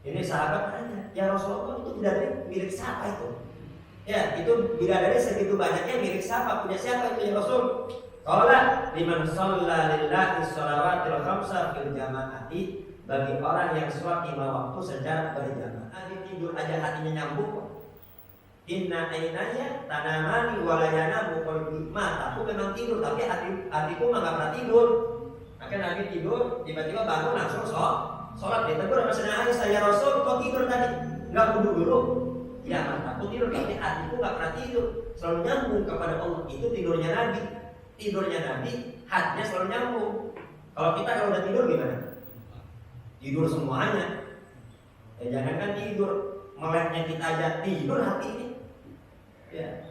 Ini sahabat tanya, ya Rasulullah itu bidadari milik siapa itu? Ya, itu bidadari segitu banyaknya milik siapa? Punya siapa itu ya Rasul? Qala liman shalla lillahi shalawatil khamsa fil jamaati, bagi orang yang sholat 5 waktu secara berjamaah. Dia tidur aja hatinya nyambung kok. Inna ainaya tanamani walayana qalbi. Mataku memang tidur tapi hatiku mah enggak pernah tidur. Maka Nabi tidur, tiba-tiba bangun langsung sholat. Dia tegur sama Sayyidina Aisyah, ya Rasul kok tidur tadi? Enggak wudu dulu? Ya mataku tidur tapi hatiku enggak pernah tidur. Selalu nyambung kepada Allah. Itu tidurnya Nabi. Tidurnya Nabi, hatinya selalu nyambung. Kalau kita kalau udah tidur gimana? Tidur semuanya. Ya jangan kan tidur, meleknya kita aja tidur hati ini. Ya.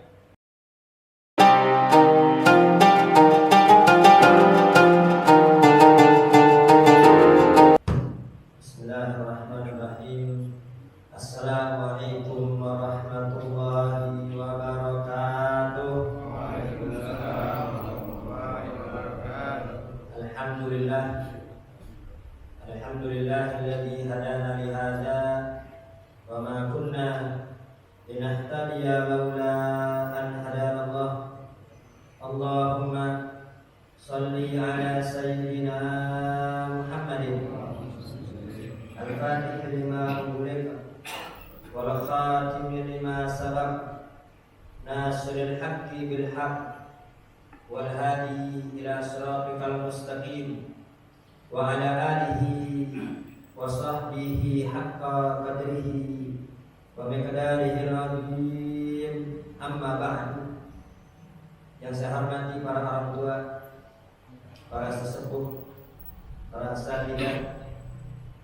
Bismillahirrahmanirrahim. Assalamualaikum warahmatullahi wabarakatuh. Waalaikumsalam warahmatullahi wabarakatuh. Alhamdulillahilladzi hadana li hadza wa ma kunna linahtadiya laula an hadana Allah. Allahumma shalli ala sayyidina Muhammadin al-fatih lima ughliqa wal khatim lima sabaq nasiril haqqi bil haqq wal hadi ila siratikal mustaqim wa ala alihi wa sahbihi haqqa qadrihi wa miqdarihi al-azim. Amma ba'du. Yang saya hormati para orang tua, para sesepuh, para asatidzah,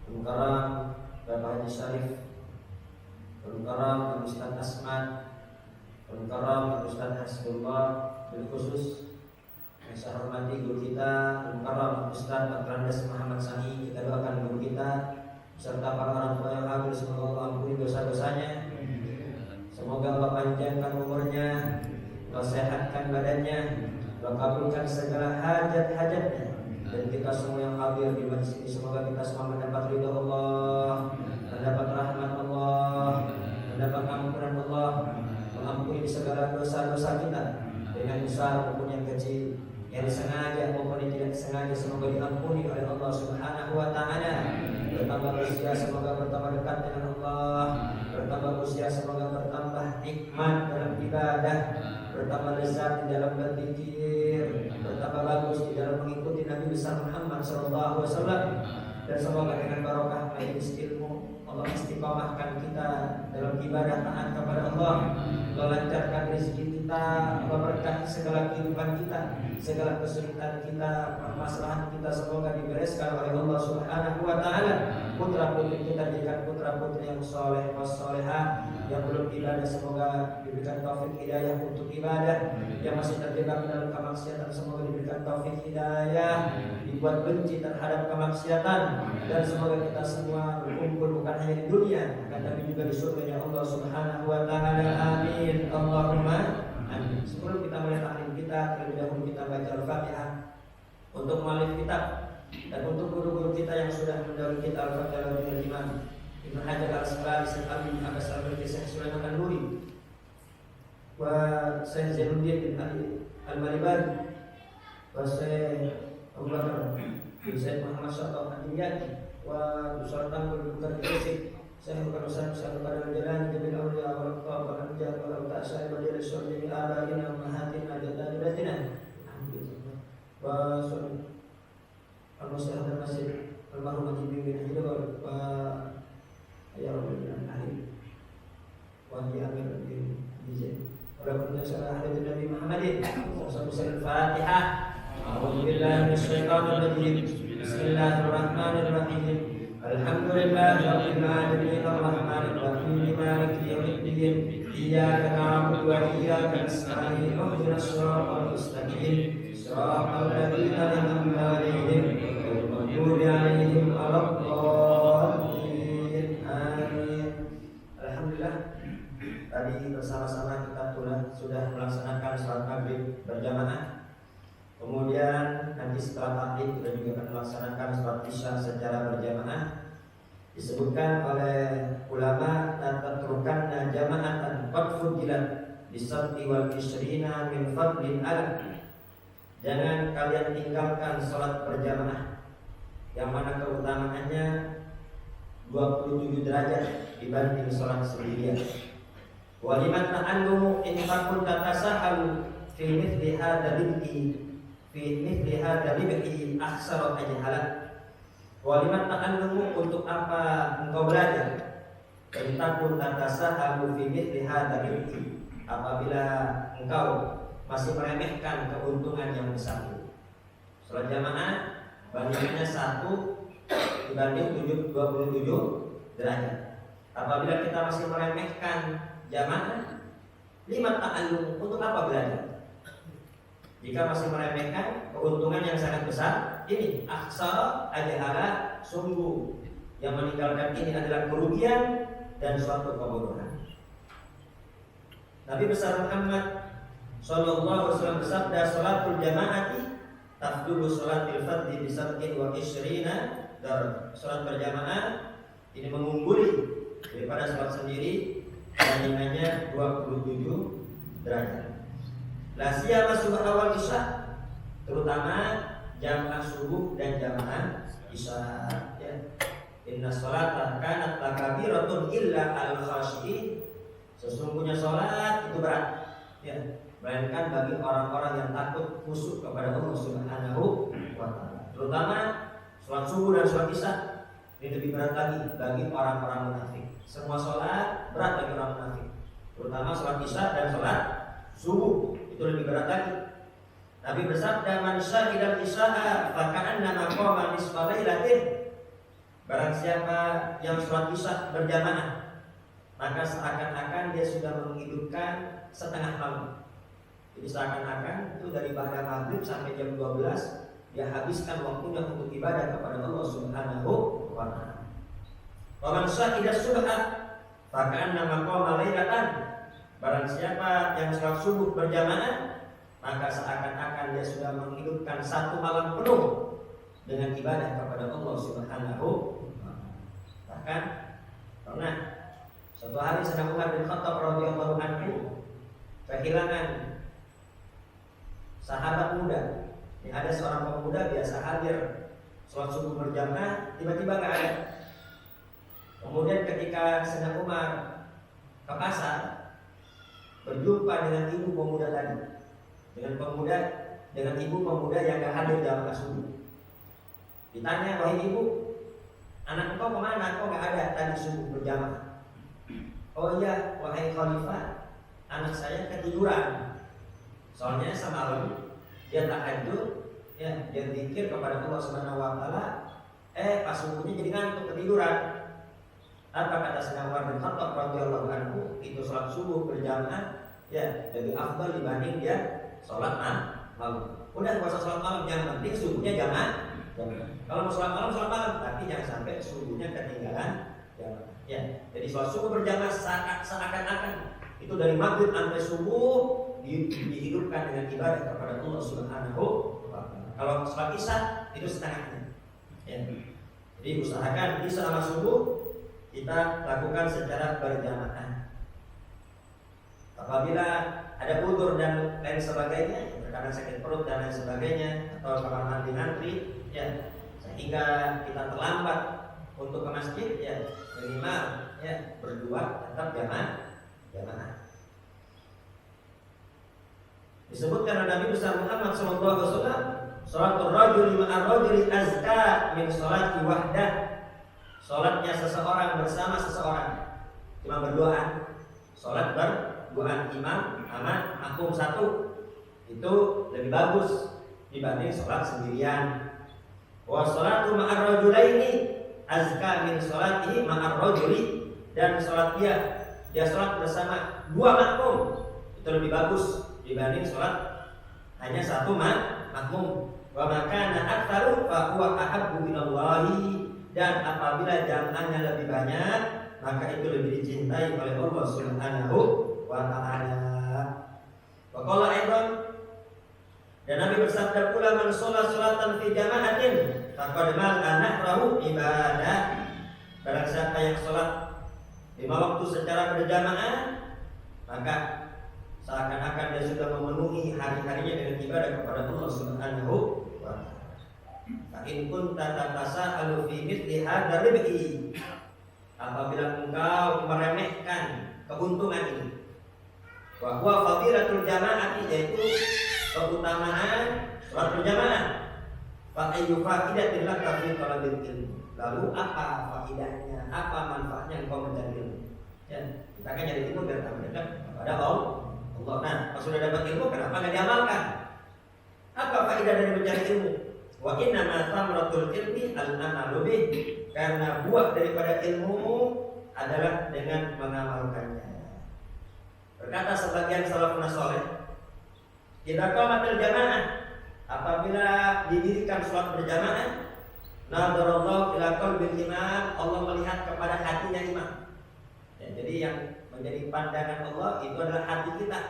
Al-Karam Bapak Haji Syarif, Al-Karam Ustaz Asman, Al-Karam Ustaz Hasbullah, bil khusus yang saya hormati guru kita Al-Karam Ustaz Akrandas Muhammad Sani. Kita doakan guru kita serta para orang tua yang hadir, semoga Allah ampuni dosa-dosanya, semoga Allah panjangkan umurnya, Allah sehatkan badannya, Allah kabulkan segala hajat-hajatnya. Dan kita semua yang hadir di majlis ini, semoga kita semua mendapat ridha Allah, mendapat rahmat Allah, mendapat ampunan Allah, mengampuni segala dosa-dosa kita, dengan besar maupun yang kecil, yang disengaja maupun yang tidak disengaja, semoga diampuni oleh Allah Subhanahu wa taala. Bertambah usia semoga bertambah dekat dengan Allah, bertambah usia semoga bertambah nikmat dalam ibadah, bertambah lezat di dalam berzikir, bertambah bagus di dalam mengikuti Nabi besar Muhammad SAW. Dan semoga dengan barokah majelis ilmu Allah istiqomahkan kita dalam ibadah taat kepada Allah, Allah lancarkan rezeki kita, Allah berkati segala kehidupan kita, segala kesulitan kita, permasalahan kita semoga dibereskan oleh Allah Subhanahu wa taala. Putra putri kita jadikan putra putri yang soleh wassolehah, yang belum ibadah semoga diberikan taufik hidayah untuk ibadah, yang masih terjebak dalam kemaksiatan semoga diberikan taufik hidayah, dibuat benci terhadap kemaksiatan, dan semoga kita semua berkumpul bukan hanya di dunia akan tapi juga di surga Allah Subhanahu wa taala. Amin. Allahumma amin. Sebelum kita mulai taklim kita, terlebih dahulu kita baca Al-Fatihah untuk muallif kitab dan untuk guru-guru kita yang sudah mendahului kita Al-Fatihah dengan Imam Ibnu Hajar Al-Asqalani, Syekh Abi Abbas Al-Bakri, Syekh Sulaiman An-Nuri, wa Syekh Zainuddin bin Ali Al-Malibari, wa Syekh Abu Bakar bin Syekh Muhammad Syaikhul Adiyati, wa Sultan bin Bukar Al-Sik, Syekh Bukan Usaha Syekh Al-Qadar Al-Jalani, Jabil Awliya wal Aqtab wal Anjad wal Ta'asai wa Jalil Syurjini Abaina wa Mahatina Jadadatina, wa Sultan Al-Mustahad Al-Masjid Al-Mahrum Haji bin Hidawal, wa Ya Rabbil Alamin, wa Haji Amir bin Dijay, wa lakum nasara ahli Nabi Muhammadin. Al-Fatihah. A'udzu billahi minasyaitonir rajim. Bismillahirrahmanirrahim. Alhamdulillahi rabbil alamin arrahmanir rahim maliki yaumiddin. Iyyaka na'budu wa iyyaka nasta'in. Ihdinas siratal mustaqim. Siratal ladzina an'amta 'alaihim ghairil maghdubi 'alaihim waladdallin. Amin. Alhamdulillah, tadi bersama-sama kita sudah melaksanakan salat maghrib berjamaah. Kemudian nanti setelah maghrib kita juga akan melaksanakan sholat isya secara berjamaah. Disebutkan oleh ulama la tatrukanna jama'atan qad fudilat bisabti wal isyrina min fadlin ala. Jangan kalian tinggalkan salat berjamaah yang mana keutamaannya 27 derajat dibanding salat sendirian. Wa liman ta'allumu in takun tatasahalu fi mithli hadha libhi aksara ajhalan. Waliman ta'allumu, untuk apa engkau belajar? Intakun tatasahalu fi mithli hadha libhi, apabila engkau masih meremehkan keuntungan yang besar itu. Salat jamaah banyaknya 1 dibanding 27 derajat. Apabila kita masih meremehkan jamaah, liman ta'allum, untuk apa belajar? Jika masih meremehkan keuntungan yang sangat besar ini, aksara ajhala, sungguh yang meninggalkan ini adalah kerugian dan suatu kebodohan. Nabi besar Muhammad sallallahu alaihi wasallam bersabda, salatul jamaati tafdulu salatil fardhi bi sab'in wa isyrina darajah. Salat berjamaah ini mengungguli daripada salat sendiri, bandingannya 27 derajat. La siyama subuh awal isya, terutama jamaah subuh dan jamaah isya, ya. Inna sholata kanat lakabiratun illa al khashiin. Sesungguhnya sholat itu berat, ya, melainkan bagi orang-orang yang takut khusyuk kepada Allah Subhanahu wa ta'ala. Terutama sholat subuh dan sholat isya ini lebih berat lagi bagi orang-orang munafik. Semua sholat berat bagi orang munafik, terutama sholat isya dan sholat subuh itu lebih berat lagi. Nabi bersabda, man syahidal isya'a faka'annama qama nisfa lailatin. Barang siapa yang sholat isya berjamaah, maka seakan-akan dia sudah menghidupkan setengah malam. Jadi seakan-akan itu dari pada maghrib sampai jam 12 dia habiskan waktunya untuk ibadah kepada Allah Subhanahu wa ta'ala. Wa man syahida subha faka'annama qama lailatan. Barang siapa yang sholat subuh berjamaah, maka seakan-akan dia sudah menghidupkan 1 malam penuh dengan ibadah kepada Allah Subhanahu wa ta'ala. Bahkan pernah suatu hari sedang Umar bin Khattab radhiyallahu anhu kehilangan sahabat muda. Ini ada seorang pemuda biasa hadir sholat subuh berjamaah, tiba-tiba nggak ada. Kemudian ketika sedang Umar ke pasar, berjumpa dengan ibu pemuda tadi, dengan ibu pemuda yang gak hadir dalam subuh. Ditanya, wahai ibu, anak engkau kemana? Kau gak ada tadi subuh berjamaah. Oh iya, wahai khalifah, anak saya ketiduran. Soalnya semalam dia tahajud, ya, dia zikir kepada Allah Subhanahu wa ta'ala. Pas subuhnya jadi ngantuk, ketiduran. Apa kata Sayyidina Umar bin Khattab radhiyallahu anhu, itu sholat subuh berjamaah ya lebih afdal dibanding dia sholat malam. Udah puasa sholat malam, yang penting subuhnya jangan. Kalau mau sholat malam, tapi jangan sampai subuhnya ketinggalan. Ya, jadi sholat subuh berjamaah seakan-akan itu dari maghrib sampai subuh dihidupkan dengan ibadah kepada Allah Subhanahu wa ta'ala. Kalau sholat isya itu setengahnya. Ya. Jadi usahakan isya sama subuh kita lakukan secara berjamaah. Apabila ada udzur dan lain sebagainya, terkadang sakit perut dan lain sebagainya, atau kamar mandi ngantri, ya, sehingga kita terlambat untuk ke masjid, ya minimal ya berdua tetap jamaah. Disebutkan oleh Nabi besar Muhammad SAW, sholatul rajuli ma'ar rajuli azka min sholati wahdah. Sholatnya seseorang bersama seseorang, cuma berduaan. Sholat berduaan imam sama makmum satu itu lebih bagus dibanding sholat sendirian. Wa sholatu ma'ar rajulaini azka min sholatihi ma'ar rajuli. Dan sholat dia sholat bersama 2 makmum itu lebih bagus dibanding sholat hanya 1 makmum. Wa makana aktsaru fa huwa ahabbu ilallahi. Dan apabila jamaahnya lebih banyak, maka itu lebih dicintai oleh Allah Subhanahu wa ta'ala. Wa qala aidan, dan Nabi bersabda pula, man sholat sholatan fi jama'atin faqad mal'a nahrahu ibadah. barang siapa yang sholat 5 waktu secara berjamaah, maka seakan-akan dia sudah memenuhi hari-harinya dengan ibadah kepada Allah Subhanahu wa ta'ala. Fa in kunta tatasa'alu fi mithli hadzal ribhi, apabila engkau meremehkan keuntungan ini, wa huwa fadilatul jamaah, yaitu keutamaan sholat berjamaah, fa ayyu fa'idatin laka fi talabil ilmi, lalu apa faidahnya, apa manfaatnya engkau mencari ilmu? Ya, kita kan nyari ilmu biar tambah dekat kepada Allah. Nah, kalau sudah dapat ilmu, kenapa nggak diamalkan? Apa faedah dari mencari ilmu? Wa inna ma thamratul ilmi al-amalu bih, karena buah daripada ilmu adalah dengan mengamalkannya. Berkata sebagian salafun saleh, idza qamatil jamaah, apabila didirikan sholat berjamaah, nadarallahu ila qalbil imam, Allah melihat kepada hatinya imam. Ya, jadi yang menjadi pandangan Allah itu adalah hati kita.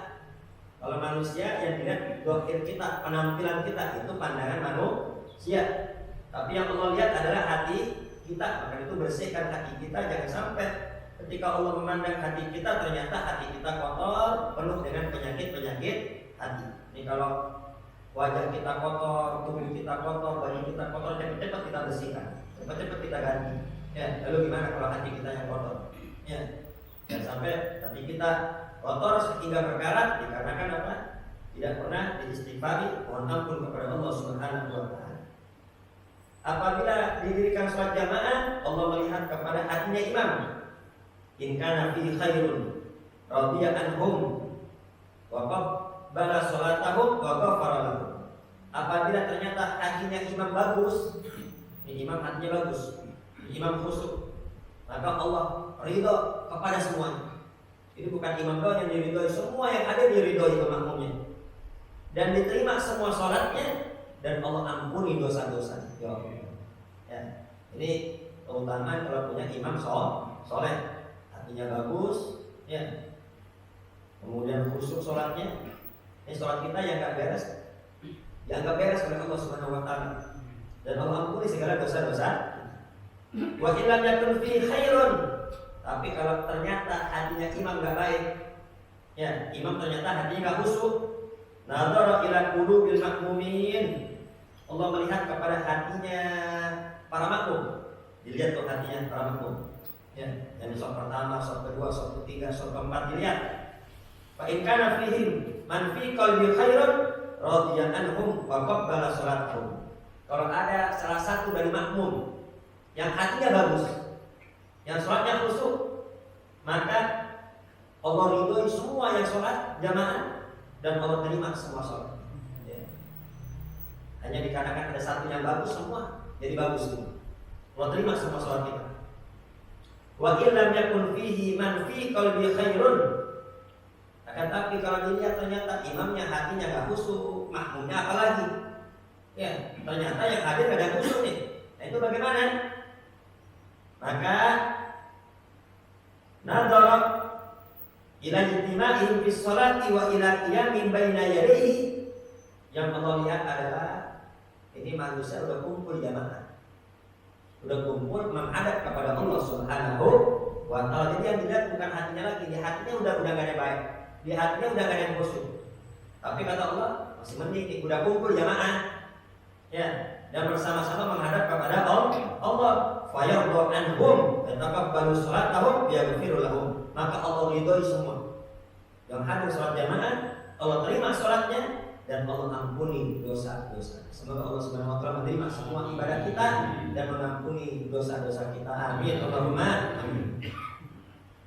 Kalau manusia yang dilihat dohir kita, penampilan kita, itu pandangan manusia. Tapi yang Allah lihat adalah hati kita. Maka itu bersihkan hati kita, jangan sampai ketika Allah memandang hati kita ternyata hati kita kotor, penuh dengan penyakit-penyakit hati. Ini kalau wajah kita kotor, tubuh kita kotor, baju kita kotor, cepat-cepat kita bersihkan, cepat-cepat kita ganti. Ya, lalu gimana kalau hati kita yang kotor? Ya, dan sampai hati kita kotor sehingga berkarat dikarenakan apa? Tidak pernah diistighfari, mohon ampun kepada Allah Subhanahu wa ta'ala. Apabila didirikan sholat jamaah, Allah melihat kepada hatinya imam. In kana fi khairun radiya anhum wa qabbala sholatahum wa ghafara lahum. Apabila ternyata hatinya imam bagus, ini imam hatinya bagus, imam khusyuk, maka Allah ridho kepada semuanya. Ini bukan imam doang yang diridhoi, semua yang ada diridhoi makmumnya, dan diterima semua sholatnya, dan Allah ampuni dosa-dosa. Ya, ini keutamaan kalau punya imam soleh, hatinya bagus, ya, kemudian khusyuk sholatnya. Ini sholat kita yang nggak beres, oleh Allah Subhanahu wa ta'ala, dan Allah ampuni segala dosa-dosa. Wa illam yakun fi khairun, tapi kalau ternyata hatinya imam nggak baik, ya, imam ternyata hatinya nggak khusyuk, nadhara ila qulubil makmumin, Allah melihat kepada hatinya para makmum. Dilihat tuh hatinya para makmum, ya, yang sholat pertama, sholat kedua, sholat ketiga, sholat keempat, dilihat. Fa in kana fihim man fi qalbi khairun radiya anhum wa qabbala sholatahum. Kalau ada salah satu dari makmum yang hatinya bagus, yang sholatnya khusyuk, maka Allah ridhoi semua yang sholat jamaah, dan Allah terima semua sholat. Ya. Hanya dikarenakan ada satu yang bagus, semua jadi bagus semua. Allah terima semua sholat kita. Wa illam yakun fihi man fi qalbi khairun. Akan tapi kalau dilihat ternyata imamnya hatinya gak khusyuk, makmumnya apalagi, ya, ternyata yang hadir ada khusyuk nih. Nah, itu bagaimana? Maka nadhara ila ijtima'ihim fis sholati wa ila qiyamin baina yadayhi. Yang Allah lihat adalah ini manusia udah kumpul jamaah, udah kumpul menghadap kepada Allah Subhanahu wa ta'ala. Jadi yang dilihat bukan hatinya lagi, di hatinya udah gak ada baik, di hatinya udah gak ada yang khusyuk. Tapi kata Allah masih mending, udah kumpul jamaah, ya, dan bersama-sama menghadap kepada Allah. Fayardu anhum yataqabbalu sholatahum yaghfiru lahum. Maka Allah ridhoi semua yang hadir sholat jamaah, Allah terima sholatnya, dan Allah ampuni dosa-dosa. Semoga Allah Subhanahu wa ta'ala menerima semua ibadah kita dan mengampuni dosa-dosa kita. Amin. Allahumma amin.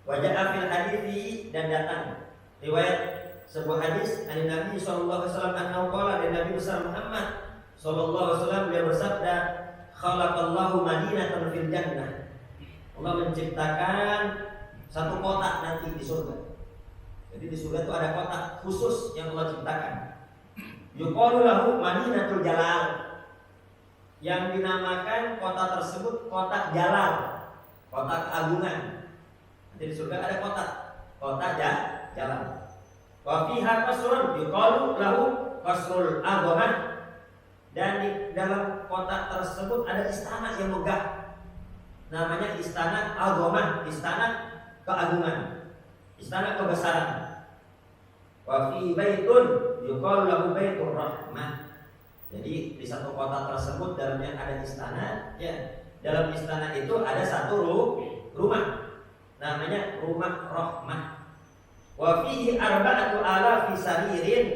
Waja'a fil hadithi, dan datang riwayat sebuah hadis dari Nabi sallallahu alaihi wasallam annahu qala, dari Nabi besar Muhammad sallallahu alaihi wasallam, dia bersabda, khalaqallahu madinatan fil jannah. Allah menciptakan satu kota nanti di surga. Jadi di surga itu ada kota khusus yang Allah ciptakan. Yuqalu lahu Madinatul Jalal, yang dinamakan kota tersebut kota Jalal, kota keagungan. Nanti di surga ada kota Jalal. Wa fiha qasrun yuqalu lahu qasrul adhamah, dan di dalam kota tersebut ada istana yang megah. namanya istana agama, istana keagungan, istana kebesaran. Wa fi baitun yuqalu lahu baitur rahmah. Jadi di satu kota tersebut dalamnya ada istana, ya. Dalam istana itu ada satu rumah, namanya rumah rahmah. Wa fihi arba'atu alafi saririn.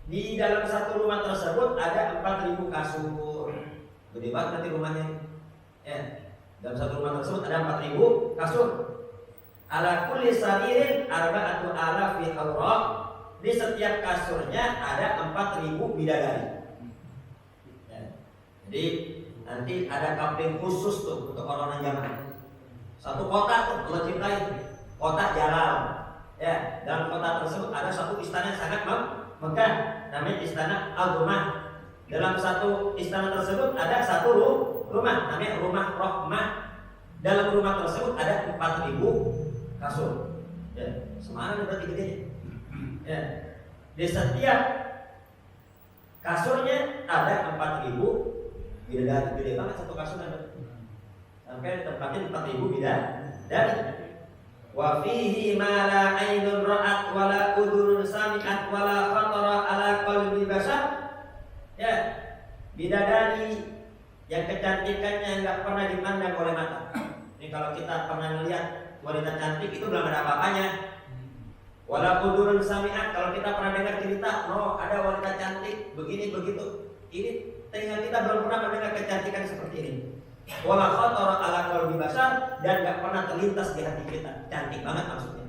Di dalam satu rumah tersebut ada 4.000 kasur. Gede banget nanti rumahnya. Ya. Dalam satu rumah tersebut ada 4.000 kasur. Ala kulli saririn arba'atu alafi hawra. Di setiap kasurnya ada 4.000 bidadari. Ya. Jadi nanti ada kapling khusus tuh untuk orang jamaah. Satu kota tuh Allah ciptain, kota Jalal. Ya, dalam kota tersebut ada satu istana yang sangat megah, namanya istana Al-Rumah. Dalam satu istana tersebut ada satu rumah, namanya rumah Rahmah. Dalam rumah tersebut ada 4.000 kasur. Ya, Semarang berarti gede. Ya, di setiap kasurnya ada 4.000 bidadari. Gede banget satu kasur ada. Sampai tempatnya 4.000 bidadari. Wa fihi ma la ainun ra'at wa la udhunun sami'at wa la khatara ala qalbi bashar. Ya, bidadari yang kecantikannya enggak pernah dipandang oleh mata. Ini kalau kita pernah melihat wanita cantik itu belum ada apa-apanya. Wala udhunun sami'at, kalau kita pernah dengar cerita, ada wanita cantik begini begitu. Ini telinga kita belum pernah mendengar kecantikan seperti ini. Wala khatara ala qalbi bashar, dan enggak pernah terlintas di hati kita. Cantik banget maksudnya.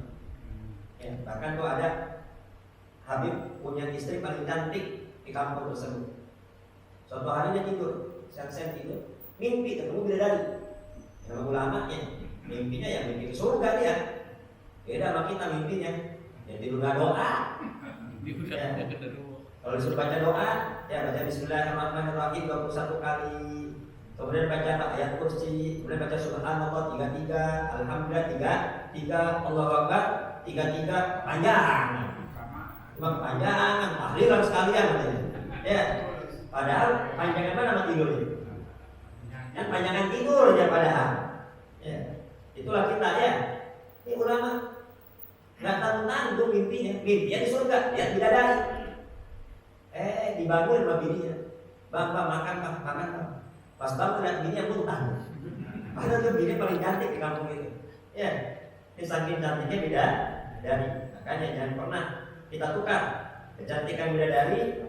Ya, bahkan tuh ada Habib punya istri paling cantik di kampung tersebut. Suatu hari dia tidur, siang-siang tidur, mimpi ketemu bidadari. Nama ulamanya, mimpinya ya mimpi ke surga dia. Beda sama kita mimpinya, ya tidur nggak doa. Ya. Kalau disuruh baca doa, ya baca Bismillahirrahmanirrahim 21 kali. Kemudian baca ayat kursi, kemudian baca subhanallah 33, alhamdulillah 33, Allahu akbar 33, panjang. Cuma panjangan, tahlilan sekalian katanya. Ya. Padahal panjangan mana nama tidurnya? Yang panjangan tidur ya padahal. Ya. Itulah kita ya. Ini ulama nggak tanggung mimpinya di surga, lihat bidadari. Dibangun sama bininya. Bang, makan. Pas bangun lihat bininya muntah. Padahal tuh bini paling cantik di kampung itu. Ya, ini saking cantiknya bidadari. Makanya jangan pernah kita tukar kecantikan bidadari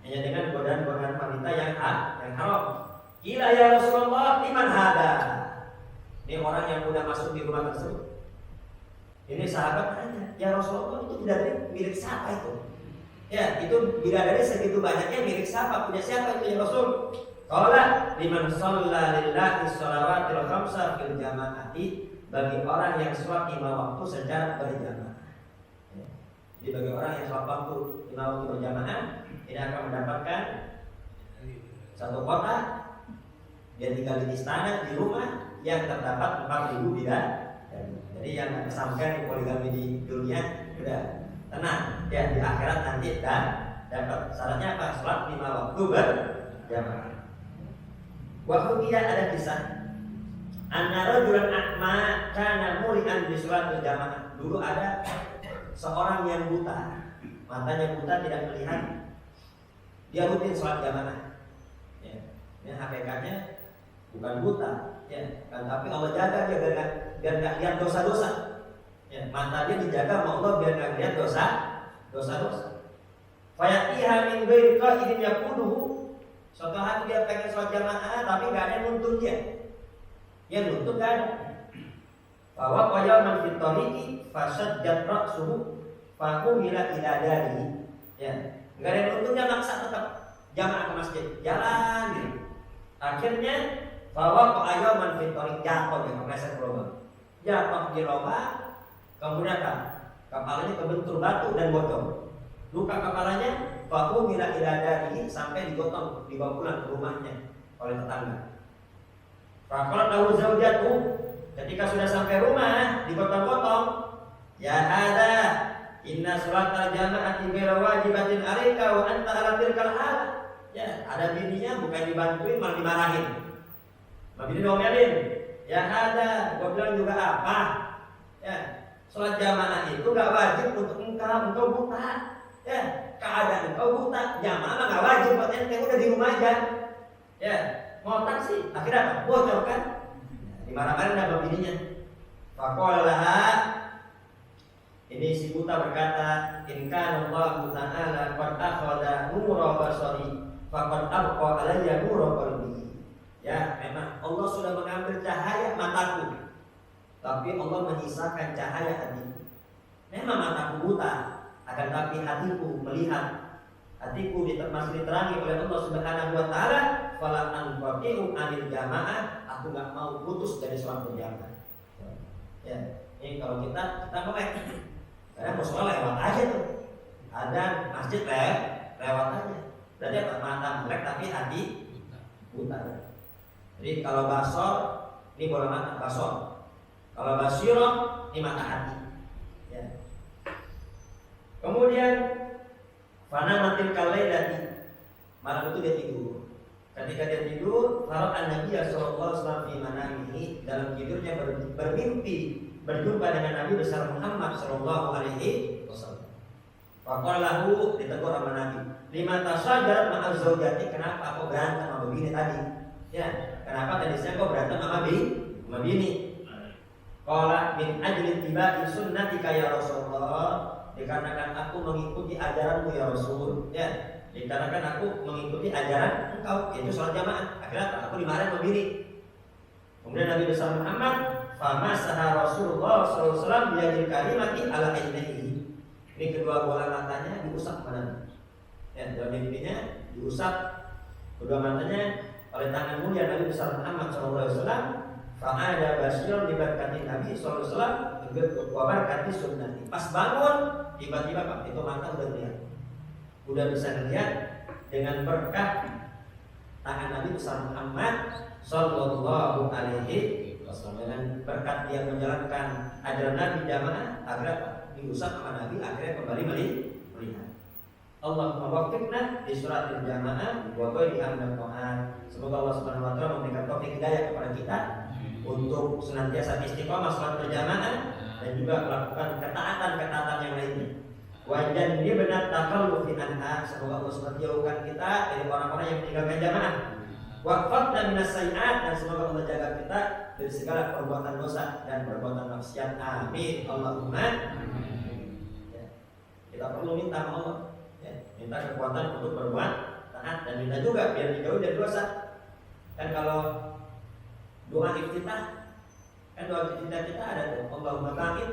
hanya dengan godaan-godaan wanita yang haram. Gila ya Rasulullah, liman hada. Ini orang yang udah masuk di rumah tersebut. Ini sahabat tanya, ya Rasulullah itu bidadari milik siapa itu? Ya, itu bidadari segitu banyaknya milik siapa? Punya siapa itu ya Rasul? Qala liman shalla lillahi shalawatil khamsa fil jamaati, bagi orang yang sholat 5 waktu secara berjamaah. Ya. Jadi bagi orang yang sholat waktu 5 waktu berjamaah, ini akan mendapatkan satu kota, dia tinggal di istana, di rumah yang terdapat 4.000 bidadari. Jadi yang kesampaian poligami di dunia udah tenang, ya di akhirat nanti dapat. Syaratnya apa? Sholat 5 waktu berjamaah. Waktu dia ada kisah anna rajulan a'ma kana muli'an bi sholatil jamaah. Dulu ada seorang yang buta, matanya buta tidak melihat. Dia rutin sholat jamaah. Ya, ini hakikatnya bukan buta, ya, kan, tapi Allah jaga dia biar nggak lihat dosa-dosa. Ya, mata dia dijaga sama Allah biar nggak lihat dosa-dosa. Fayatiha min ghairi qa'idin yaquduhu. Suatu hari dia pengen sholat jamaah tapi nggak ada yang nuntun dia. Yang nuntun nggak ada. Bahwa qayaman fit tariqi fasadat ra'suhu fahumila ila dari. Ya, nggak ada yang nuntun, dia maksa tetap jamaah ke masjid, jalan gitu. Akhirnya bahwa qayaman fit tariqi jatuh dia kepleset lubang. Jatuh di lubang, kemudian apa? Kepalanya kebentur batu dan bocor. Luka kepalanya fahumila ila dari, sampai digotong, dibawa pulang ke rumahnya oleh tetangga. Faqalat lahu zaujatu, ketika sudah sampai rumah digotong-gotong, ya hada inna sholatal jama'ati ghairu wajibatin 'alaika wa anta 'ala tilkal hal. Ya, ada bininya bukan dibantuin malah dimarahin. Bini diomelin. Ya ada, gua bilang juga apa? Ya, sholat jamaah itu gak wajib untuk engkau buta. Ya, keadaan engkau buta, jamaah mah gak wajib buat ente, udah di rumah aja. Ya, ngotak sih, akhirnya apa? Bocor kan? Dimarah-marahin sama bininya. Faqala, ini si buta berkata, in kana Allah Ta'ala qad akhadha nura basari faqad abqa alayya nura qalbi. Ya, memang Allah sudah mengambil cahaya mataku, tapi Allah menyisakan cahaya hatiku. Memang mataku buta, akan tapi hatiku melihat. Hatiku masih diterangi oleh Allah Subhanahu wa taala, fala anqati'u anil jamaah, aku enggak mau putus dari sholat berjamaah. Ya, ini kalau kita melek. Karena musola lewat aja tuh. Ada masjid lewat aja. Berarti apa? Mata melek tapi hati buta. Jadi kalau basor ini bola mata basor. Kalau basiro ini mata hati. Ya. Kemudian fana matil kalaidati, malam itu dia tidur. Ketika dia tidur, fara'an Nabi sallallahu alaihi wasallam fi manamihi, dalam tidurnya bermimpi berjumpa dengan Nabi besar Muhammad sallallahu alaihi wasallam. Faqala lahu, ditegur sama Nabi, lima tasajarat ma'a zaujati, kenapa kau berantem sama bini tadi? Ya, kenapa tadi saya kau berantem sama bini? Qala min ajli tibai sunnatika ya Rasulullah, dikarenakan aku mengikuti ajaranmu ya Rasul. Ya, dikarenakan aku mengikuti ajaran engkau, yaitu sholat jamaah. Akhirnya aku dimarahin sama bini. Kemudian Nabi besar Muhammad, famasaha Rasulullah SAW biyadil kalimati ala ainihi. Ini kedua bola matanya diusap mana? Ya, dalam mimpinya diusap kedua matanya oleh tangan mulia Nabi besar Muhammad SAW. Fa'ada basyir diberkati Nabi SAW wabarakati sunnati. Pas bangun tiba-tiba Pak, itu mata udah lihat, udah bisa lihat dengan berkah tangan Nabi besar Muhammad Sallallahu Alaihi Wasallam. Dengan berkat dia menjalankan ajaran Nabi jamaah, akhirnya diusap sama Nabi, akhirnya kembali melihat. Allahumma waffiqna di suratil jamaah wa ghairiha min al-Qur'an. Semoga Allah Subhanahu wa taala memberikan taufik hidayah kepada kita untuk senantiasa istiqomah salat berjamaah dan juga melakukan ketaatan-ketaatan yang lainnya. Wajan dia benar takalluf fi anha, semoga Allah SWT jauhkan kita dari orang-orang yang meninggalkan jamaah. Waqfatna minas sayyi'at, dan semoga Allah jaga kita dari segala perbuatan dosa dan perbuatan maksiat. Amin. Allahumma. Ya. Kita perlu minta sama Allah, ya. Minta kekuatan untuk berbuat taat dan minta juga biar dijauhi dari dosa. Dan kalau doa iftitah, kan doa iftitah kita ada tuh, Allahumma ba'id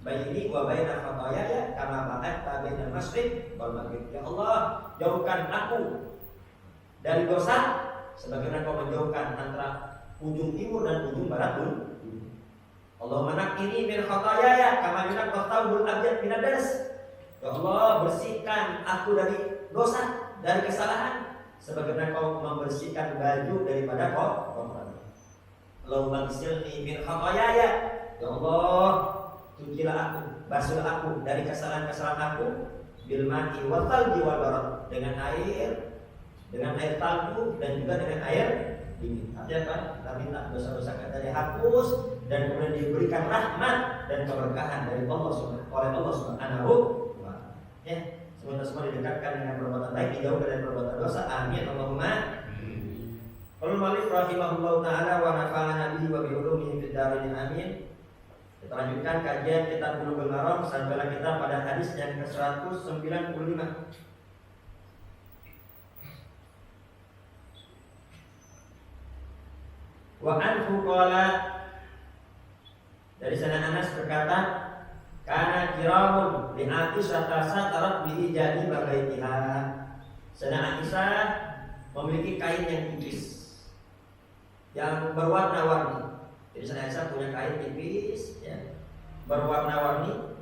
baini wa baina khataaya kama ba'adta bainal masyriq wal maghrib. Ya Allah, jauhkan aku dari dosa sebagaimana kau menjauhkan antara ujung timur dan ujung barat dulu. Allahumma naqqini min khataaya kama yunqqa thawbul abyad min ad-das. Ya Allah, bersihkan aku dari dosa, dari kesalahan sebagaimana kau membersihkan baju daripada kotoran. Allahumma ghsilni min khataaya. Ya Allah, cucilah aku, basuhlah aku dari kesalahan-kesalahan aku bil ma'i wal thalji wal barad, dengan air talbu dan juga dengan air dingin. Artinya apa? Kita minta dosa-dosa kita dihapus dan kemudian diberikan rahmat dan keberkahan dari Allah Subhanahu wa taala. Ya, semoga semua didekatkan dengan perbuatan baik, dijauhkan dari perbuatan dosa. Amin. Allahumma. Qul malik rahimahullahu taala wa nafa'ana bihi wa bi ulumihi fid dharain. Amin. Kita lanjutkan kajian kitab Bulughul Maram sampailah kita pada hadis yang ke-195. Wa anhu qala, dari sana Anas berkata, kana kiramun li Aisyah satarat bihi jadi babaitiha. Sana Aisyah memiliki kain yang tipis yang berwarna-warni. Jadi sana Aisyah punya kain tipis ya, berwarna-warni.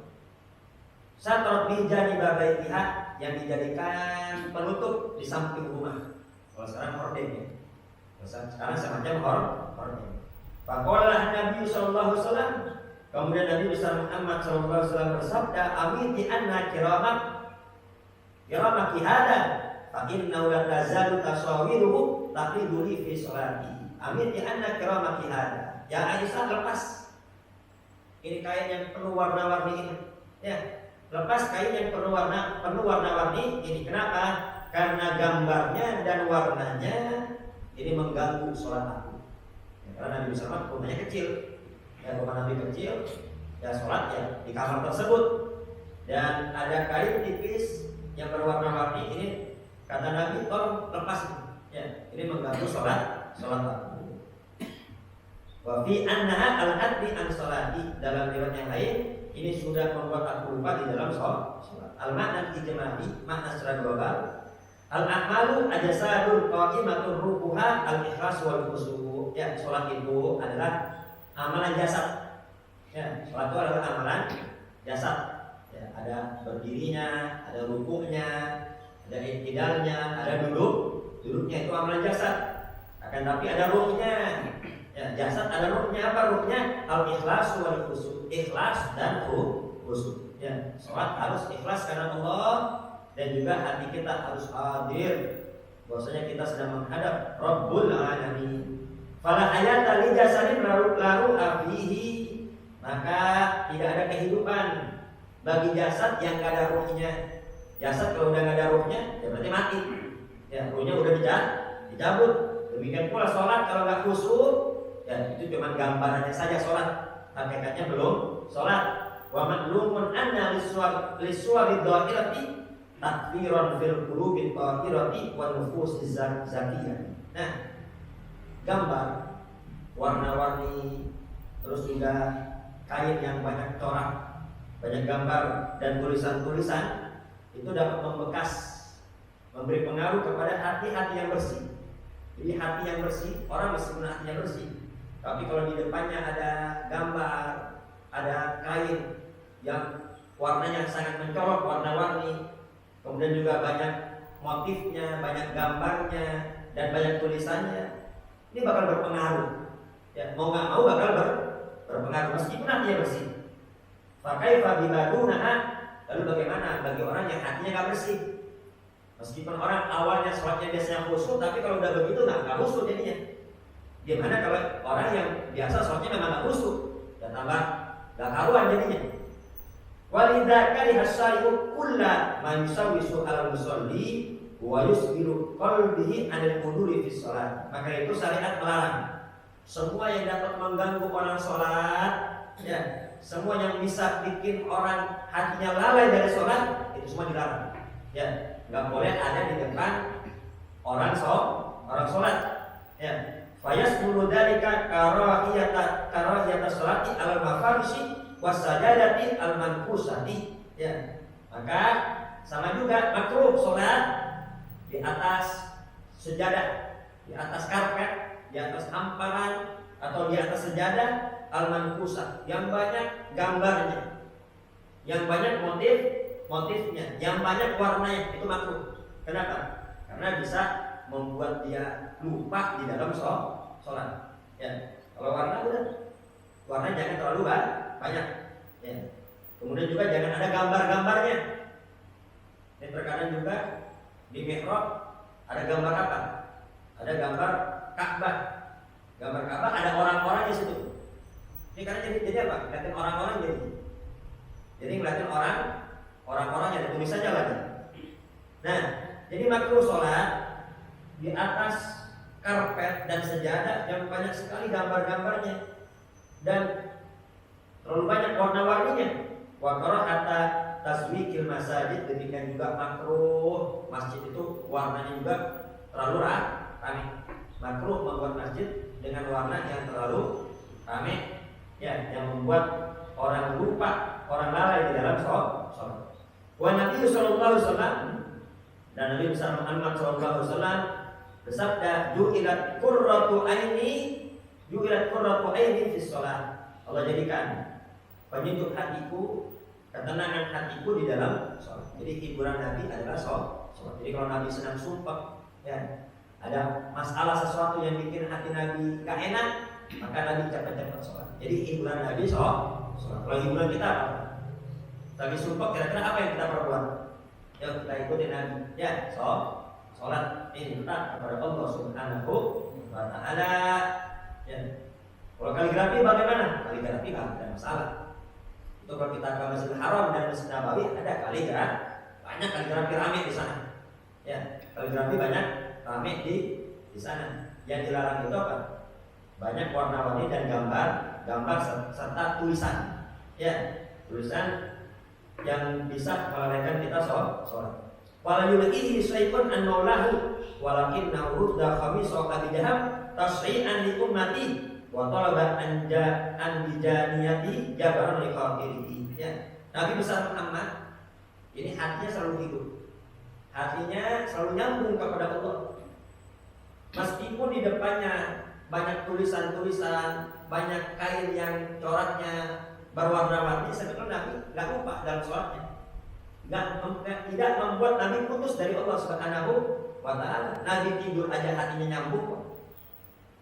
Satarat bihi jadi babaitiha, yang dijadikan penutup di samping rumah. Kalau sekarang horden ya. Sekarang semacam horden. Faqala Nabi sallallahu alaihi wasallam, kemudian Nabi besar Muhammad sallallahu alaihi wasallam bersabda, "Amiti anna kiramaki hada, fa innahu la tazalu tasawiruhu taqiduli fi sholati." Amin ya anna kiramaki hada. Ya Aisyah, lepas ini kain yang penuh warna-warni ini. Ya, lepas kain yang penuh warna-warni ini. Kenapa? Karena gambarnya dan warnanya ini mengganggu sholat aku. Ya, karena Nabi SAW rumahnya kecil. Ya, rumah Nabi kecil, ya sholat ya di kamar tersebut. Dan ada kain tipis yang berwarna-warni ini, kata Nabi, tolong lepas. Ya, ini mengganggu sholat aku. Wa fi annaha al-haddi an sholati, dalam riwayat yang lain ini sudah membuat aku lupa di dalam sholat. Al-makna ijmali, makna secara global. Al-a'malu ajasadul qa'imatur rukuha al-ikhlas wal khusu'. Ya, sholat itu adalah amalan jasad. Ya, sholat itu adalah amalan jasad. Ya, ada berdirinya, ada rukuknya, ada i'tidalnya, ada duduknya, itu amalan jasad. Akan tapi ada ruhnya. Ya, jasad ada ruhnya. Apa ruhnya? Al-ikhlas wal khusu'. Ikhlas dan khusu'. Ya, sholat harus ikhlas karena Allah, dan juga hati kita harus hadir bahwasanya kita sedang menghadap Rabbul Alamin. Fala hayata li jasadin laru afihi, maka tidak ada kehidupan bagi jasad yang gak ada ruhnya. Jasad kalau udah gak ada ruhnya, ya berarti mati. Ya, ruhnya udah dicabut. Demikian pula sholat kalau gak khusyuk, ya itu cuma gambarannya saja sholat, hakikatnya belum sholat. Wa ma'lumun anna lisuwari dhahirati takfiran fil qulubi tahirati wa nufusiz zakiyah. Nah, gambar warna-warni, terus juga kain yang banyak corak, banyak gambar dan tulisan-tulisan itu dapat membekas, memberi pengaruh kepada hati-hati yang bersih. Jadi hati yang bersih, orang meskipun hatinya bersih, tapi kalau di depannya ada gambar, ada kain yang warnanya sangat mencolok, warna-warni, kemudian juga banyak motifnya, banyak gambarnya, dan banyak tulisannya, ini bakal berpengaruh. Ya, mau nggak mau bakal berpengaruh meskipun hatinya bersih. Fakaifa bimadunaha, lalu bagaimana bagi orang yang hatinya nggak bersih? Meskipun orang awalnya sholatnya biasanya khusyuk, tapi kalau udah begitu nggak khusyuk jadinya. Gimana kalau orang yang biasa sholatnya memang nggak khusyuk, dan tambah nggak karuan jadinya. Walidha kariha syari'u kulla ma yusawwisu al musalli wa yusbiru qalbihi 'anil quduri fi shalat. Maka itu syariat melarang semua yang dapat mengganggu orang sholat, ya, semua yang bisa bikin orang hatinya lalai dari sholat, itu semua dilarang. Ya, nggak boleh ada di depan orang sholat. Ya, fayasmulu dzalika karahiyata sholati al mafarisi wasajadati al manfusati. Ya, maka sama juga makruh sholat di atas sejadah, di atas karpet, di atas hamparan, atau di atas sejadah al manfusah yang banyak gambarnya, yang banyak motifnya, yang banyak warnanya, itu makruh. Kenapa? Karena bisa membuat dia lupa di dalam sholat. Ya, kalau warna udah, warna jangan terlalu banyak. Ya. Kemudian juga jangan ada gambar-gambarnya. Dan terkadang juga di mihrab ada gambar apa? Ada gambar Ka'bah. Gambar Ka'bah ada orang-orang di situ. Ini karena jadi apa? Ngeliatin orang-orang jadi ngeliatin orang-orang yang ada tulisannya lagi. Nah, jadi makruh sholat di atas karpet dan sejadah yang banyak sekali gambar-gambarnya dan terlalu banyak warna-warninya. Wa karahata taswikil masajid, demikian juga makruh masjid itu warnanya juga terlalu ramai. Makruh membuat masjid dengan warna yang terlalu ramai, ya, yang membuat orang lupa, orang lalai di dalam sholat. Wa Nabi sallallahu alaihi wasallam, dan Nabi besar Muhammad sallallahu alaihi wasallam bersabda, ju'ilat qurratu aini fi shalah. Allah jadikan penyejuk hatiku, ketenangan hatiku di dalam sholat. Jadi hiburan Nabi adalah sholat. Jadi kalau Nabi sedang sumpah, ya, ada masalah sesuatu yang bikin hati Nabi gak enak, maka Nabi cepat-cepat sholat. Jadi hiburan Nabi sholat. Kalau hiburan kita apa? Tapi sumpah kira-kira apa yang kita perbuat? Ya, kita ikuti Nabi. Ya, sholat ini kita kepada Allah Subhanahu wa ta'ala. Ya. Kalau kaligrafi bagaimana? Kaligrafi nggak ada masalah. Itu kalau kita ke Masjidil Haram dan Masjid Nabawi ada kaligrafi, banyak kaligrafi rame di sana. Ya, kaligrafi banyak rame di sana. Yang dilarang itu apa? Banyak warna-warni dan gambar serta tulisan. Ya, tulisan yang bisa melalaikan kita sholat. Wala yulqihi syai'un an maulahu walakin na'udda khamisu qabijaham tasri'an li ummati wa talaba an bijaniyati jabaran li khatirihi. Ya, Nabi besar Muhammad ini hatinya selalu hidup. Hatinya selalu nyambung kepada Allah. Meskipun di depannya banyak tulisan-tulisan, banyak kain yang coraknya berwarna-warni, sebetulnya Nabi nggak lupa dalam sholatnya. Tidak membuat Nabi putus dari Allah Subhanahu wa ta'ala. Nabi tidur aja hatinya nyambung.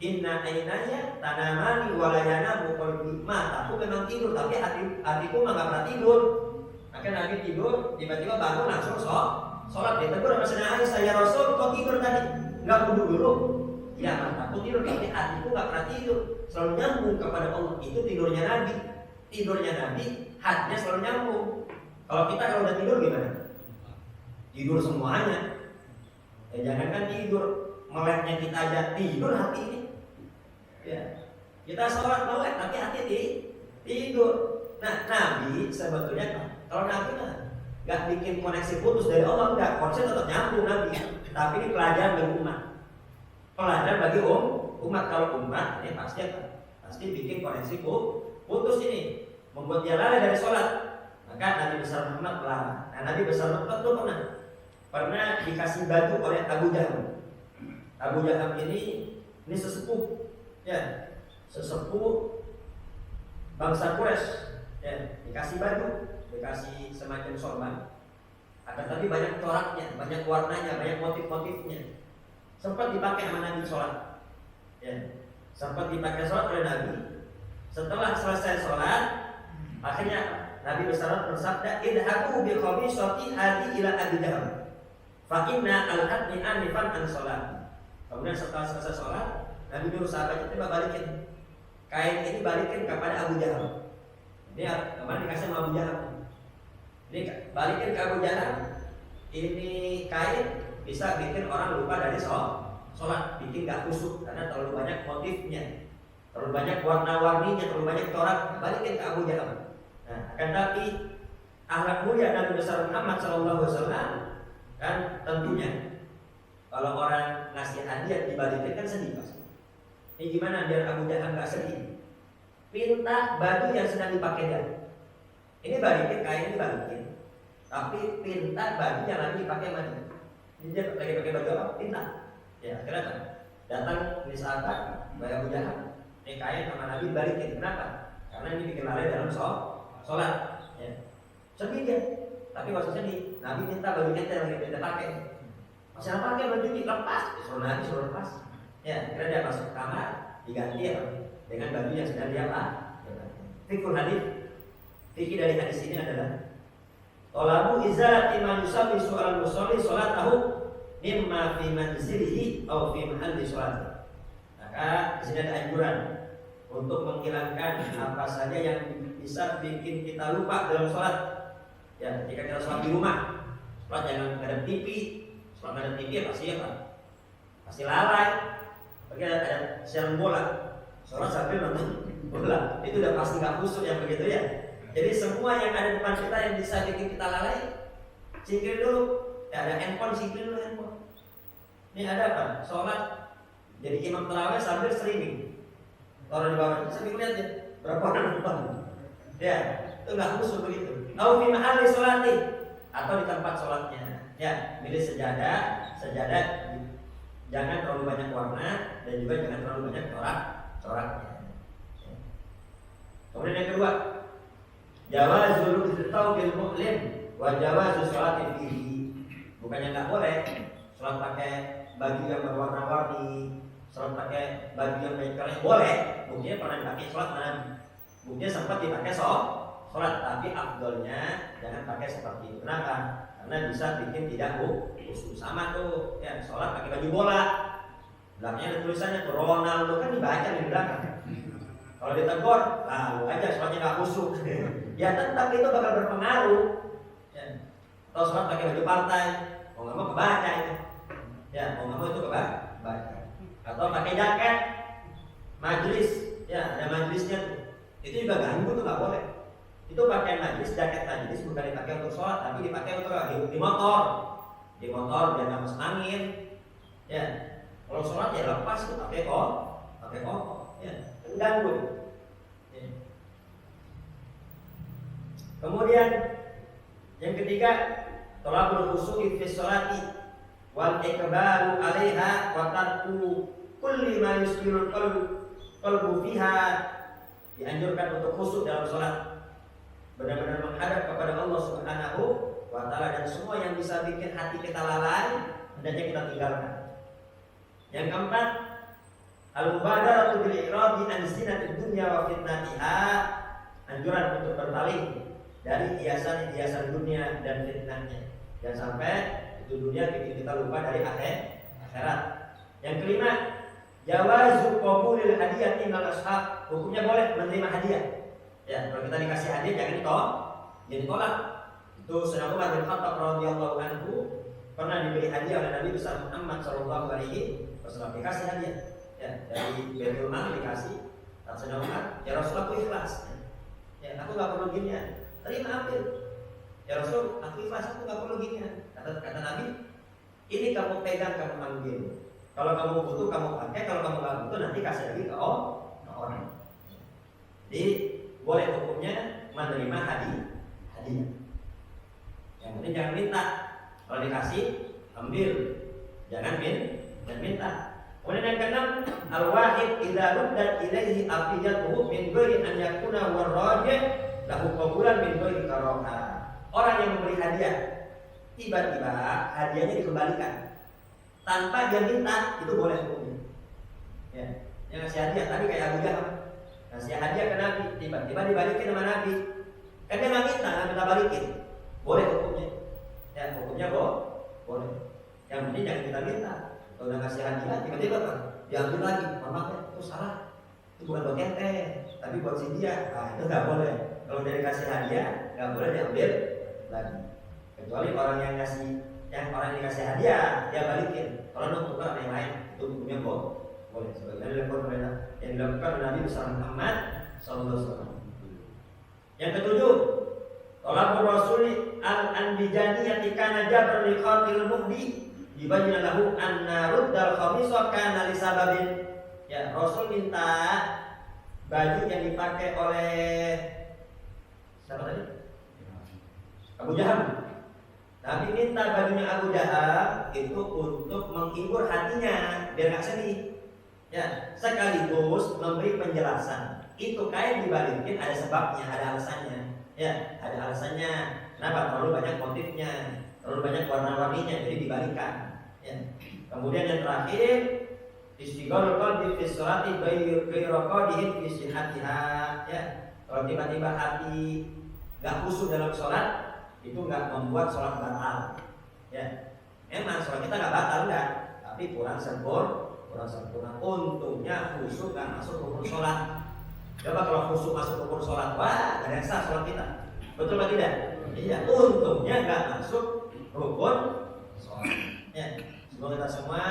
Inna ainaya tanamani walayana qalbi. Mataku memang tidur tapi hatiku nggak pernah tidur. Maka Nabi tidur tiba-tiba bangun langsung sholat. Dia tegur sama Sayyidina Aisyah, ya Rasul kok tidur tadi? Nggak wudu dulu? Ya mataku tidur tapi hatiku nggak pernah tidur. Selalu nyambung kepada Allah. Itu tidurnya Nabi. Tidurnya Nabi, hatinya selalu nyambung. Kalau udah tidur gimana? Tidur semuanya. Ya jangankan tidur, meleknya kita aja tidur hati ini. Ya, kita sholat melek tapi hati tidur. Nah, Nabi sebetulnya kalau Nabi nggak bikin koneksi putus dari Allah, nggak, koneksi tetap nyambung Nabi. Tapi ini pelajaran bagi umat. Pelajaran bagi umat. Kalau umat ini pasti bikin koneksi putus ini, membuat dia lalai dari sholat. Maka Nabi besar Muhammad melarang. Nah, Nabi besar Muhammad itu pernah dikasih baju oleh Abu Jaham. Abu Jaham ini sesepuh, ya, sesepuh bangsa Quraisy. Ya, dikasih baju, dikasih semacam sorban. Akan tapi banyak coraknya, banyak warnanya, banyak motif-motifnya. Sempat dipakai sama Nabi sholat. Ya, sempat dipakai sholat oleh Nabi. Setelah selesai sholat, akhirnya Nabi bersabda, idhabu bi khamisati hadi ila Abi Jaham fa inna al-hadni anifan an sholat. Kemudian setelah selesai sholat, Nabi nyuruh sahabatnya, coba balikin kain ini, balikin kepada Abu Jaham. Ini kemarin dikasih sama Abu Jaham. Ini balikin ke Abu Jaham. Ini kain bisa bikin orang lupa dari sholat, bikin gak khusyuk karena terlalu banyak motifnya, terlalu banyak warna-warninya, terlalu banyak corak. Balikin ke Abu Jaham. Nah, akan tapi akhlak mulia Nabi besar Muhammad SAW kan tentunya kalau orang ngasih hadiah dibalikin kan sedih pasti. Ini gimana biar Abu Jahal nggak sedih? Pinta baju yang sedang dipakai dia. Ini balikin, kain ini balikin. Tapi pinta baju yang lagi dipakai mana? Ini dia lagi pakai baju apa? Pinta. Ya, kenapa? Datang di sahabat Abu Jahal. Ini kain sama Nabi balikin. Kenapa? Karena ini bikin lalai dalam sholat, ya. Sedih dia, tapi waktu sedih, Nabi minta baju kita yang kita pakai. Masih pakai baju ini lepas, suruh Nabi suruh lepas. Ya, kira dia masuk ke kamar, diganti ya, dengan baju yang sedang dia pakai. Fikih hadis, fikih dari hadis ini adalah talabu izalati man yusalli su'al musalli salatahu mimma fi manzilihi atau fi mahalli sholat. Maka di sini ada anjuran untuk menghilangkan apa saja yang bisa bikin kita lupa dalam sholat. Ya, jika kita sholat di rumah, sholat jangan ngadep TV. Sholat ngadep TV pasti apa? Pasti lalai. Bagi ada siaran bola, sholat sambil nonton bola, itu udah pasti nggak khusyuk yang begitu ya. Jadi semua yang ada di depan kita yang bisa bikin kita lalai, singkirin dulu. Ya, ada handphone, singkirin dulu handphone. Ini ada apa? Sholat jadi imam tarawih sambil streaming. Orang di bawah sambil lihat ya berapa orang nonton. Ya, itu nggak khusyuk begitu. Au fi mahalli sholati, atau di tempat sholatnya. Ya, milih sejadah jangan terlalu banyak warna dan juga jangan terlalu banyak coraknya. Kemudian yang kedua, jawazul bil mu'lim wa jawazus sholati fihi. Bukannya nggak boleh sholat pakai baju yang berwarna-warni, sholat pakai baju yang banyak warna, boleh. Buktinya pernah dipakai sholat mana? Buktinya sempat dipakai sholat, tapi afdolnya jangan pakai seperti itu. Kenapa? Karena bisa bikin tidak khusyuk. Sama tuh, ya sholat pakai baju bola. Belakangnya ada tulisannya tuh Ronaldo kan dibaca di belakang. Kalau ditegur, lalu aja sholatnya nggak khusyuk. Ya tetap itu bakal berpengaruh. Ya. Atau sholat pakai baju partai, mau nggak mau kebaca itu. Ya, mau nggak mau itu kebaca. Atau pakai jaket majelis, ya ada majelisnya tuh. Itu juga ganggu tuh nggak boleh. Itu pakai majelis, jaket majelis bukan dipakai untuk sholat, tapi dipakai untuk di motor. Di motor biar nggak masuk angin. Ya, kalau sholat ya lepas tuh pakai kok, ya ganggu. Ya. Kemudian yang ketiga, tolabul khusyu'i fi sholati wal iqbalu 'alaiha wa tarku kulli ma yusqilul qalbu fiha. Dianjurkan untuk khusyuk dalam sholat, benar-benar menghadap kepada Allah Subhanahu wa ta'ala, dan semua yang bisa bikin hati kita lalai hendaknya kita tinggalkan. Yang keempat, al-mubadaratu bil i'radi an zinatid dunya wa fitnatiha, anjuran untuk berpaling dari hiasan-hiasan dunia dan fitnahnya. Jangan sampai itu dunia bikin kita lupa dari akhirat. Yang kelima, jawazu qabulil hadiyati minal ashab, hukumnya boleh menerima hadiah. Ya, kalau kita dikasih hadiah jangan ditolak. Itu Sayyidina Umar bin Khattab radhiyallahu anhu pernah diberi hadiah oleh Nabi besar Muhammad sallallahu alaihi wasallam, dikasih hadiah. Ya, dari Baitul Mal dikasih. Kata Sayyidina Umar, ya Rasulullah, aku ikhlas. Ya, aku enggak perlu ginian. Terima, ambil. Ya Rasul, aku ikhlas, aku enggak perlu ginian. Kata Nabi, ini kamu pegang, kamu ambil. Kalau kamu butuh kamu pakai, kalau kamu nggak butuh nanti kasih lagi ke orang. Jadi boleh hukumnya menerima hadiah. Yang penting jangan minta. Kalau dikasih ambil, jangan minta. Kemudian yang keenam, al-wahid idza ruddat ilaihi afiyatuhu min ghairi an yakuna warrajih lahu qabulan min ghairi karahah. Orang yang memberi hadiah, tiba-tiba hadiahnya dikembalikan tanpa dia minta, itu boleh hukumnya. Ya, yang ngasih hadiah tadi kayak Abu Jahal, ngasih hadiah ke Nabi, tiba-tiba dibalikin sama Nabi. Kan dia nggak minta balikin, boleh hukumnya. Ya, hukumnya boleh. Yang penting jangan kita minta. Kalau udah ngasih hadiah, tiba-tiba kan diambil lagi, mamanya itu salah, itu bukan buat ente, tapi buat si dia. Nah, itu nggak boleh. Kalau udah dikasih hadiah, nggak boleh diambil lagi. Kecuali orang yang dikasih hadiah dia balikin. Kalau nak tukar yang lain, itu hukumnya boleh. Sebagaimana yang dilakukan oleh Nabi besar Muhammad SAW. Yang ketujuh, tolabur rasuli al-anbijaniyati kana jabr li qatil muhdi dibayyana lahu anna ruddal khamisah kana li sababin. Ya, Rasul minta baju yang dipakai oleh siapa tadi? Abu Jahal. Nabi minta bajunya Abu Jahal itu untuk menghibur hatinya biar nggak sedih. Ya, sekaligus memberi penjelasan. Itu kain dibalikin ada sebabnya, ada alasannya. Ya, ada alasannya. Kenapa? Terlalu banyak motifnya, terlalu banyak warna-warninya, jadi dibalikan. Ya. Kemudian yang terakhir, istigharul qalbi fi sholati ghairu fi sihhatiha. Ya, kalau tiba-tiba hati nggak khusyuk dalam sholat, itu nggak membuat sholat batal. Ya, memang sholat kita nggak batal enggak, tapi kurang sempurna. Untungnya khusyuk nggak masuk rukun sholat. Coba kalau khusyuk masuk rukun sholat, wah nggak ada yang sah sholat kita. Betul atau tidak? Iya, untungnya nggak masuk rukun sholat. Ya, semoga kita semua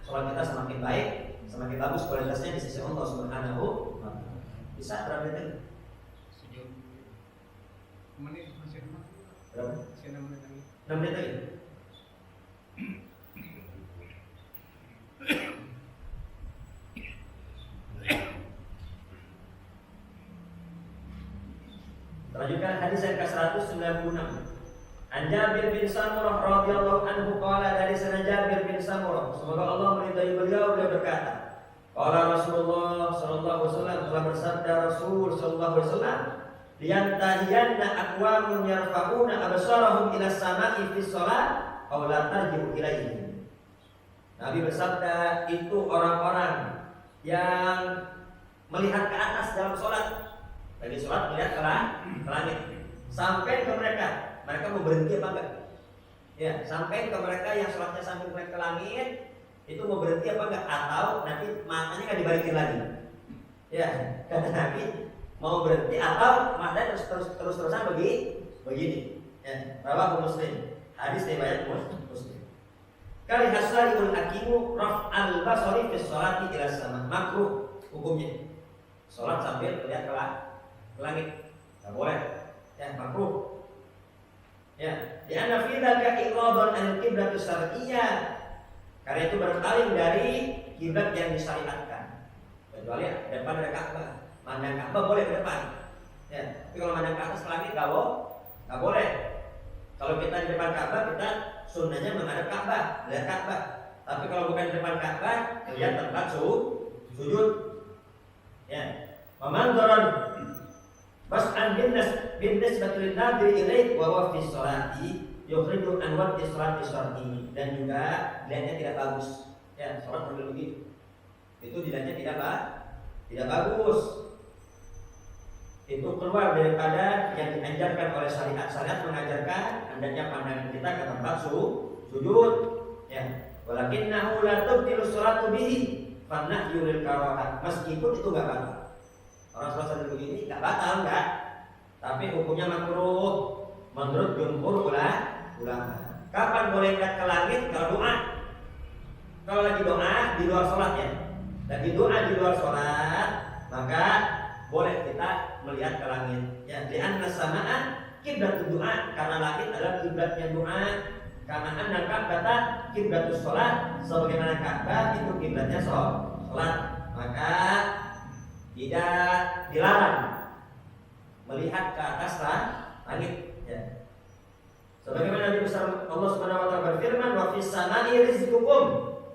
sholat kita semakin baik, semakin bagus kualitasnya di sisi Allah Subhanahu wa ta'ala. Bisa berapa menit? Sejauh menit masih berapa? 6 menit lagi. 6 menit lagi. Lanjutkan hadis yang ke-196. An Jabir bin Samurah radhiyallahu anhu qala, dari sana Jabir bin Samurah, semoga Allah meridai beliau, dia berkata, qala Rasulullah sallallahu alaihi wasallam, telah bersabda Rasul sallallahu alaihi wasallam, liyantahiyanna aqwamun yarfa'una absarahum ila sama'i fi shalah aw la tarji'u ilaihim. Nabi bersabda, itu orang-orang yang melihat ke atas dalam sholat. Lagi sholat melihat ke langit, sampai ke mereka mau berhenti apa enggak? Ya, sampai ke mereka yang sholatnya sambil melihat ke langit, itu mau berhenti apa enggak, atau nanti matanya nggak dibalikin lagi. Ya, kata Nabi mau berhenti atau matanya terus-terusan begini. Ya, rawahu Muslim. Hadis riwayat Muslim. Kali hasalul hakimu raf'al basari fi sholati ila sama, makruh hukumnya. Salat sambil melihat ke langit. Enggak boleh. Ya, makruh. Ya, di anna fi dzalika iradun al-qiblat syar'iyyah. Karena itu berpaling dari kiblat yang disyariatkan. Kecuali depan ada Ka'bah. Mandang Ka'bah boleh ke depan. Ya, tapi kalau mandang ke atas langit enggak boleh. Kalau kita di depan Ka'bah, kita sunnahnya menghadap Ka'bah, melihat Ka'bah. Tapi kalau bukan di depan Ka'bah, lihat tempat sujud. Ya, memandorkan bas'an bin nisbatul nadir ilaih wa huwa fi sholati yukhriju an waqti sholati syar'i, dan juga dilihatnya tidak bagus. Ya, sholat sambil begitu. Itu dilihatnya tidak bagus. Itu keluar daripada yang diajarkan oleh syariat. Syariat mengajarkan hendaknya pandangan kita ke tempat sujud. Ya, walakinnahu la tubtilu sholatu bihi fanahyu lil karahat. Meskipun itu enggak batal. Orang sholat sambil begini enggak batal, enggak. Tapi hukumnya makruh menurut jumhur ulama. Kapan boleh lihat ke langit? Kalau doa. Kalau lagi doa di luar sholat ya. Lagi doa di luar sholat, maka boleh kita melihat ke langit. Ya, di anna samaan kiblat doa, karena langit adalah kiblatnya doa. Karena anna ka'bah kiblatus sholat, sebagaimana Ka'bah itu kiblatnya sholat. Maka tidak dilarang melihat ke atas langit. Ya. Sebagaimana Nabi besar Allah Subhanahu wa taala berfirman, "Wa fis samai rizqukum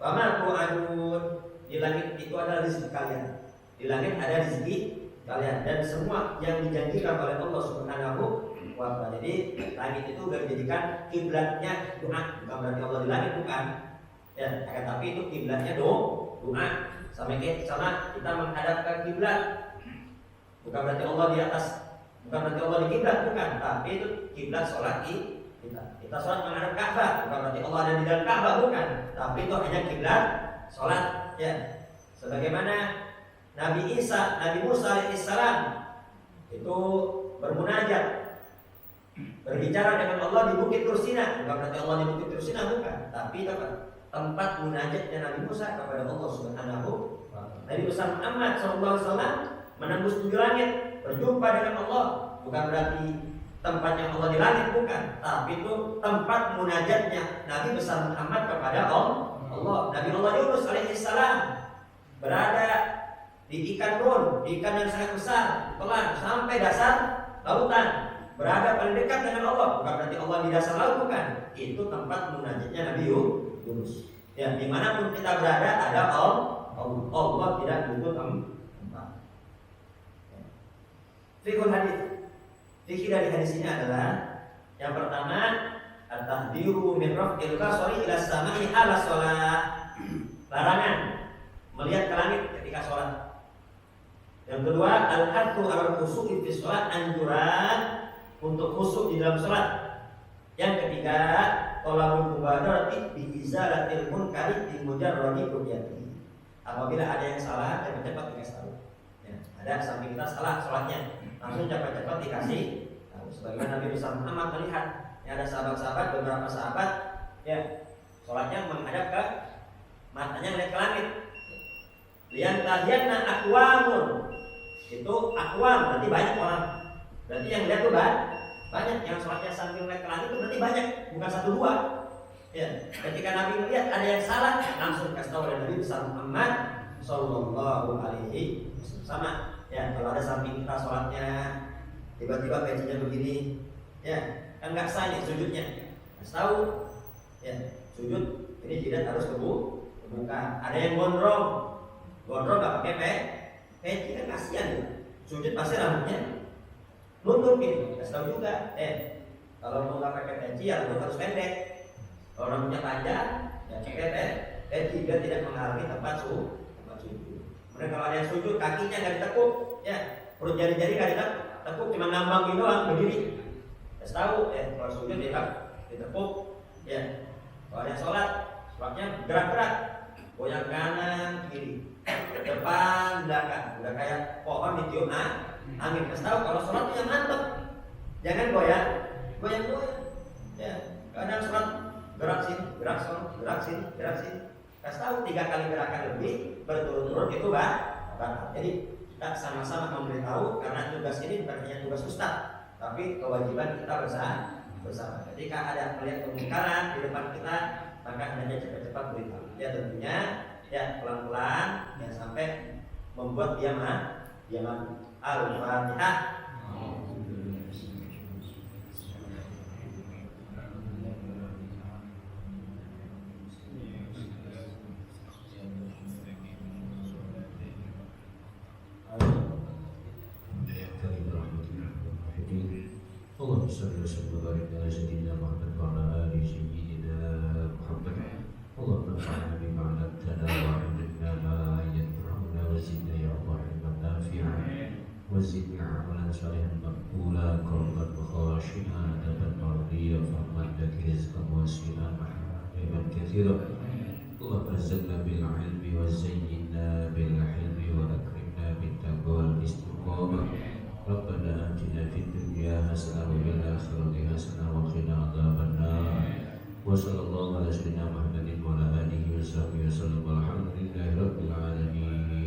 wa ma tu'adun." Di langit itu ada rezeki kalian. Di langit ada rezeki kalian, dan semua yang dijanjikan oleh Allah Subhanahu wa taala. Jadi langit itu sudah dijadikan kiblatnya doa, bukan berarti Allah di langit, bukan. Ya, akan tapi itu kiblatnya doa. Sampai ke sana kita menghadap ke kiblat. Bukan berarti Allah di atas, bukan berarti Allah di kiblat, bukan. Tapi itu kiblat sholat kita. Kita sholat menghadap Ka'bah, bukan berarti Allah ada di dalam Ka'bah, bukan. Tapi itu hanya kiblat sholat. Ya, sebagaimana Nabi Musa alaihissalam itu bermunajat, berbicara dengan Allah di Bukit Tursina. Bukan berarti Allah di Bukit Tursina, bukan. Tapi apa? Tempat munajatnya Nabi Musa kepada Allah Subhanahu wa taala. Nabi besar Muhammad SAW menembus 7 langit, berjumpa dengan Allah. Bukan berarti tempatnya Allah di langit, bukan. Tapi itu tempat munajatnya Nabi besar Muhammad kepada Allah. Nabi Allah Yunus alaihissalam berada di ikan Nun, di ikan yang sangat besar, pelan sampai dasar lautan, berada paling dekat dengan Allah. Bukan berarti Allah di dasar laut, bukan. Itu tempat munajatnya Nabi Yunus. Ya, dimanapun kita berada ada Allah tidak butuh tempat. Fikul hadis. Fikih dari hadis ini adalah yang pertama, at-tahdiru min raf'il basari ila samai ala shalah. Larangan melihat ke langit ketika sholat. Yang kedua, al-hathu ala khusyu'i fi sholat, anjuran untuk khusyuk di dalam sholat. Yang ketiga, tolabul mubadarati bi izalatil munkari bi mujarradi ru'yati. Apabila ada yang salah, cepat-cepat dikasih tahu. Ya, ada samping kita salah sholatnya, langsung cepat-cepat dikasih tahu. Sebagaimana Nabi Muhammad melihat ada sahabat-sahabat, beberapa sahabat, ya, sholatnya menghadap ke matanya melihat ke langit. Lian tahyana aqwamun, itu aqwam berarti banyak orang. Berarti yang lihat tuh banyak, yang sholatnya sambil melihat ke langit itu berarti banyak, bukan 1-2. Ya, ketika Nabi melihat ada yang salah, langsung kasih tahu oleh Nabi besar Muhammad sallallahu alaihi wasallam. Sama, ya, kalau ada samping kita sholatnya tiba-tiba pecinya begini, ya, kan nggak sah nih sujudnya. Kasih tahu, ya, sujud ini jidat harus kebuka. Ada yang gondrong nggak pakai peci, kan kasihan ya. Sujud pasti rambutnya nutupin. Kasih tahu juga, kalau mau nggak pakai peci ya rambut harus pendek. Kalau rambutnya panjang, ya pakai peci biar tidak menghalangi tempat sujud. Kemudian kalau ada yang sujud kakinya nggak ditekuk, ya, perut jari-jari nggak ditekuk, cuma ngambang gitu doang berdiri. Kasih tahu, kalau sujud dia ditekuk, ya. Kalau ada yang sholatnya gerak-gerak, goyang kanan kiri, depan belakang, udah kayak pohon ditiup angin. Kasih tahu kalau sholat yang mantap, jangan goyang. Ya, kadang sholat gerak sini, gerak sana, gerak sini, gerak sini. Kasih tahu 3 kali gerakan lebih berturut-turut itu batal. Jadi kita sama-sama memberitahu karena tugas ini bukan hanya tugas ustaz, tapi kewajiban kita bersama. Ketika ada melihat kemungkaran di depan kita, maka hendaknya cepat-cepat beritahu. Ya tentunya ya pelan-pelan, jangan sampai membuat dia malu. Al-Fatihah. اللهم صل وسلم وبارك على سيدنا محمد وعلى آل سيدنا محمد. اللهم انفعنا بما علمتنا وعلمنا ما ينفعنا وزدنا يا الله علما نافعا وزدنا عملا صالحا مقبولا قلبا خاشعا ادبا مرضيا فهما لك رزقا واسعا محبا كثيرا. اللهم ارزقنا بالعلم وزينا بالحلم واكرمنا بالتقوى والاستقامه. ربنا آتنا في الدنيا حسنة وفي الآخرة حسنة وقنا عذاب النار. وصلى الله على سيدنا محمد وعلى آله وصحبه وسلم والحمد لله رب العالمين.